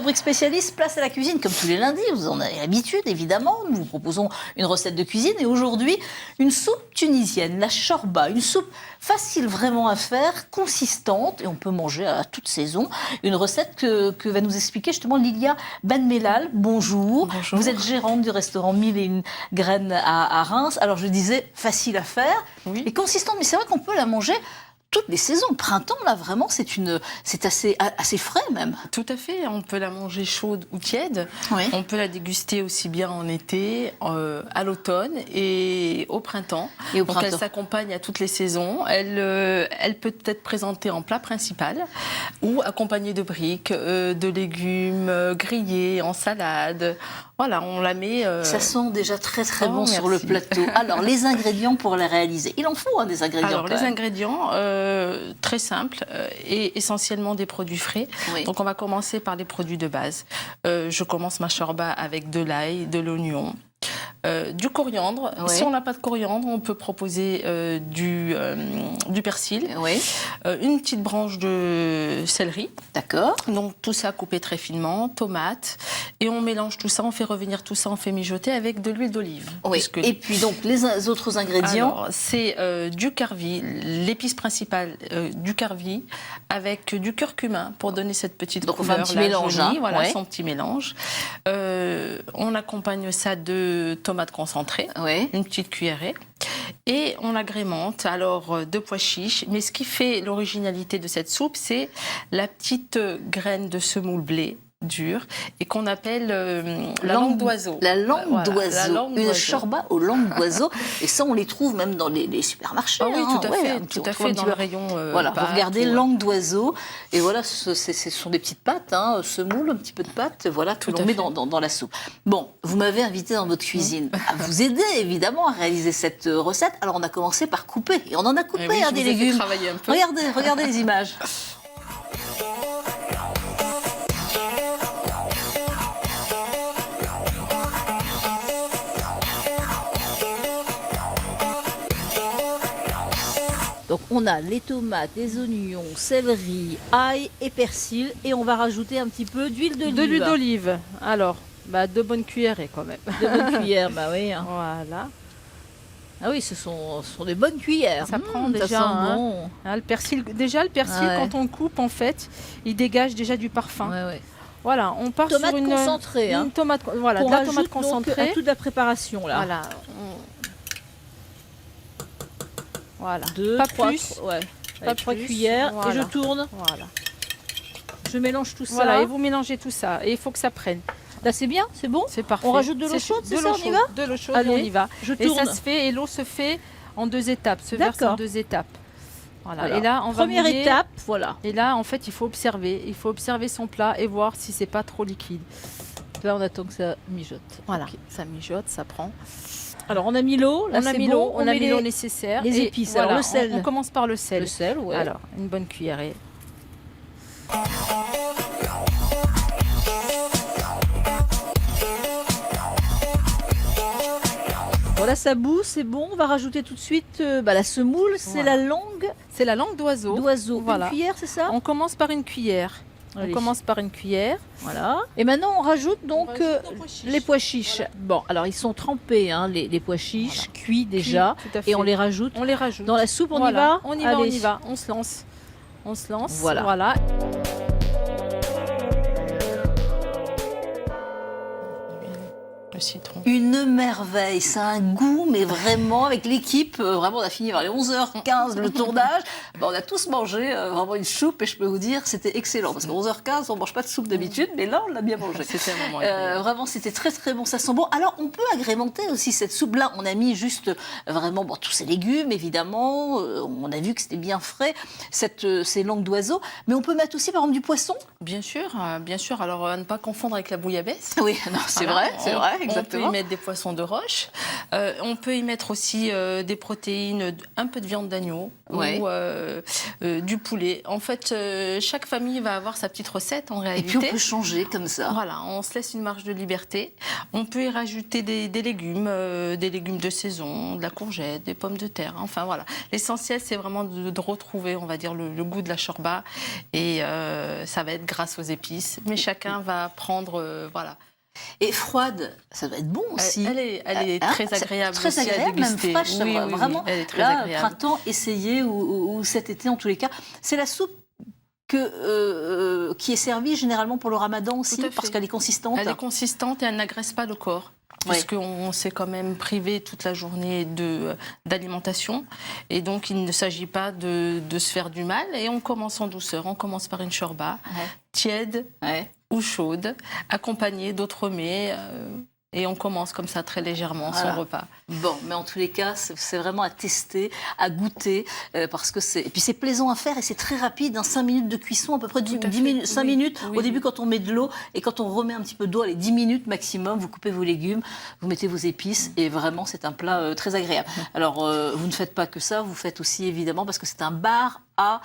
rubrique spécialiste, place à la cuisine, comme tous les lundis, vous en avez l'habitude évidemment, nous vous proposons une recette de cuisine et aujourd'hui une soupe tunisienne, la chorba, une soupe facile vraiment à faire, consistante et on peut manger à toute saison. Une recette que va nous expliquer justement Lilia Benmelal. Bonjour. Bonjour. Vous êtes gérante du restaurant Mille et une graines à Reims. Alors je disais facile à faire et consistante, mais c'est vrai qu'on peut la manger toutes les saisons. Le printemps, là, vraiment, c'est assez frais même. Tout à fait. On peut la manger chaude ou tiède. Oui. On peut la déguster aussi bien en été, à l'automne et au printemps. Donc elle s'accompagne à toutes les saisons. Elle peut être présentée en plat principal ou accompagnée de briques, de légumes grillés, en salade. Voilà, on la met... Ça sent déjà très très bon sur le plateau. Alors, les ingrédients pour la réaliser. Il en faut des ingrédients. Alors, les ingrédients, très simples et essentiellement des produits frais. Oui. Donc, on va commencer par les produits de base. Je commence ma chorba avec de l'ail, de l'oignon, du coriandre. Oui. Si on n'a pas de coriandre, on peut proposer du persil. Oui. Une petite branche de céleri. D'accord. Donc tout ça coupé très finement, tomates. Et on mélange tout ça, on fait revenir tout ça, on fait mijoter avec de l'huile d'olive. Oui. Et puis donc les autres ingrédients. C'est du karvi, l'épice principale du karvi, avec du curcuma pour donner cette petite donc couleur. Donc on fait un petit mélange. Jolie, voilà, son petit mélange. On accompagne ça de tomates concentrées, une petite cuillerée. Et on l'agrémente alors de pois chiches. Mais ce qui fait l'originalité de cette soupe, c'est la petite graine de semoule blé dure et qu'on appelle la langue d'oiseau. La langue d'oiseau. Une chorba aux langues d'oiseau. Et ça, on les trouve même dans les supermarchés. Ah oui, tout à fait. Tout à fait dans le rayon. Voilà, vous regardez langue d'oiseau. Et voilà, ce sont des petites pâtes, semoule, un petit peu de pâte, voilà, que l'on met dans la soupe. Bon, vous m'avez invité dans votre cuisine à vous aider, évidemment, à réaliser cette recette. Alors, on a commencé par couper. Et on en a coupé des légumes. Un peu. Regardez les images. Donc on a les tomates, les oignons, céleri, ail et persil et on va rajouter un petit peu d'huile d'olive. De l'huile d'olive. Alors, 2 bonnes cuillerées quand même. 2 bonnes cuillères, oui. Voilà. Ah oui, ce sont des bonnes cuillères. Ça prend déjà. Ça sent bon. Le persil, quand on coupe, en fait, il dégage déjà du parfum. Ouais. Voilà, on part tomate sur une concentrée. Une tomate, voilà, de la tomate concentrée. À toute la préparation là. Voilà. Voilà. 2, pas 3, plus. Pas 3 cuillères. Voilà. Et je tourne. Voilà. Je mélange tout ça. Voilà, et vous mélangez tout ça. Et il faut que ça prenne. Là, c'est bien, c'est bon. C'est parfait. On rajoute de l'eau chaude, c'est ça, on y va ? De l'eau chaude, allez, et on y va. Je tourne. Et ça se fait, et l'eau se fait en 2 étapes. Se verse en 2 étapes. Voilà. Et là, on première étape, voilà. Et là, en fait, il faut observer. Il faut observer son plat et voir si c'est pas trop liquide. Là, on attend que ça mijote. Voilà, ça mijote, ça prend. Alors, on a mis l'eau, on a mis l'eau, on a mis l'eau nécessaire. Les épices, voilà, alors le sel. On commence par le sel. Le sel, ouais. Alors, une bonne cuillerée. Voilà, ça bout, c'est bon. On va rajouter tout de suite la semoule. C'est la langue. C'est la langue d'oiseau. Voilà. Une cuillère, c'est ça ? On commence par une cuillère. Allez. On commence par une cuillère. Voilà. Et maintenant, on rajoute donc les pois chiches. Voilà. Bon, alors ils sont trempés, les pois chiches, cuits déjà. Tout à fait. Et on les rajoute. On les rajoute. Dans la soupe, on y va ? On y va. On se lance. On se lance. Voilà. Le citron. Une merveille, ça a un goût, mais vraiment, avec l'équipe, vraiment, on a fini vers les 11h15 le tournage. On a tous mangé vraiment une soupe et je peux vous dire, c'était excellent. Parce qu'à 11h15, on ne mange pas de soupe d'habitude, mais là, on l'a bien mangé. C'était un moment vraiment, c'était très très bon, ça sent bon. Alors, on peut agrémenter aussi cette soupe-là. On a mis juste vraiment tous ces légumes, évidemment. On a vu que c'était bien frais, ces langues d'oiseaux. Mais on peut mettre aussi, par exemple, du poisson. Bien sûr. Alors, à ne pas confondre avec la bouillabaisse. Oui, non, c'est vrai. On peut y mettre des poissons de roche. On peut y mettre aussi des protéines, un peu de viande d'agneau ou du poulet. En fait, chaque famille va avoir sa petite recette en réalité. Et puis on peut changer comme ça. Voilà, on se laisse une marge de liberté. On peut y rajouter des légumes de saison, de la courgette, des pommes de terre. Enfin voilà, l'essentiel c'est vraiment de retrouver, on va dire, le goût de la shorba. Et ça va être grâce aux épices. Mais chacun va prendre, voilà. Et froide, ça doit être bon aussi. Elle est très agréable. Très agréable, même fraîche. Oui, vraiment, elle est très là, agréable. Printemps, essayez, ou cet été en tous les cas. C'est la soupe qui est servie généralement pour le ramadan aussi, parce qu'elle est consistante. Elle est consistante et elle n'agresse pas le corps. Puisqu'on s'est quand même privé toute la journée d'alimentation. Et donc, il ne s'agit pas de se faire du mal. Et on commence en douceur. On commence par une shorba tiède ou chaude, accompagnée d'autres mets. Et on commence comme ça très légèrement son repas. Bon, mais en tous les cas, c'est vraiment à tester, à goûter, parce que et puis c'est plaisant à faire et c'est très rapide, 5 minutes de cuisson, à peu près 5 minutes. Au début, quand on met de l'eau et quand on remet un petit peu d'eau, allez, 10 minutes maximum, vous coupez vos légumes, vous mettez vos épices et vraiment, c'est un plat très agréable. Alors, vous ne faites pas que ça, vous faites aussi évidemment, parce que c'est un bar à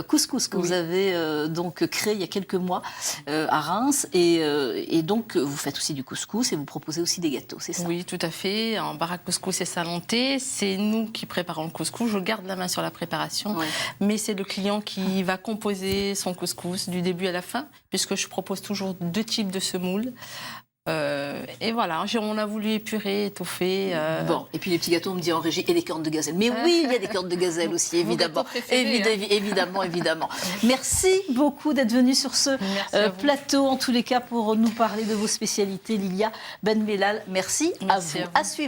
couscous que vous avez donc créé il y a quelques mois à Reims et donc vous faites aussi du couscous et vous proposez aussi des gâteaux, c'est ça? Oui, tout à fait. En bar à couscous et salon thé, c'est nous qui préparons le couscous. Je garde la main sur la préparation, mais c'est le client qui va composer son couscous du début à la fin, puisque je propose toujours 2 types de semoule. Et voilà, on a voulu épurer, étoffer. Bon, et puis les petits gâteaux, on me dit en régie, et les cornes de gazelle. Mais oui, il y a des cornes de gazelle aussi, évidemment. Évidemment. Merci beaucoup d'être venu sur ce plateau, en tous les cas, pour nous parler de vos spécialités, Lilia Ben Mellal. Merci à vous. À suivre.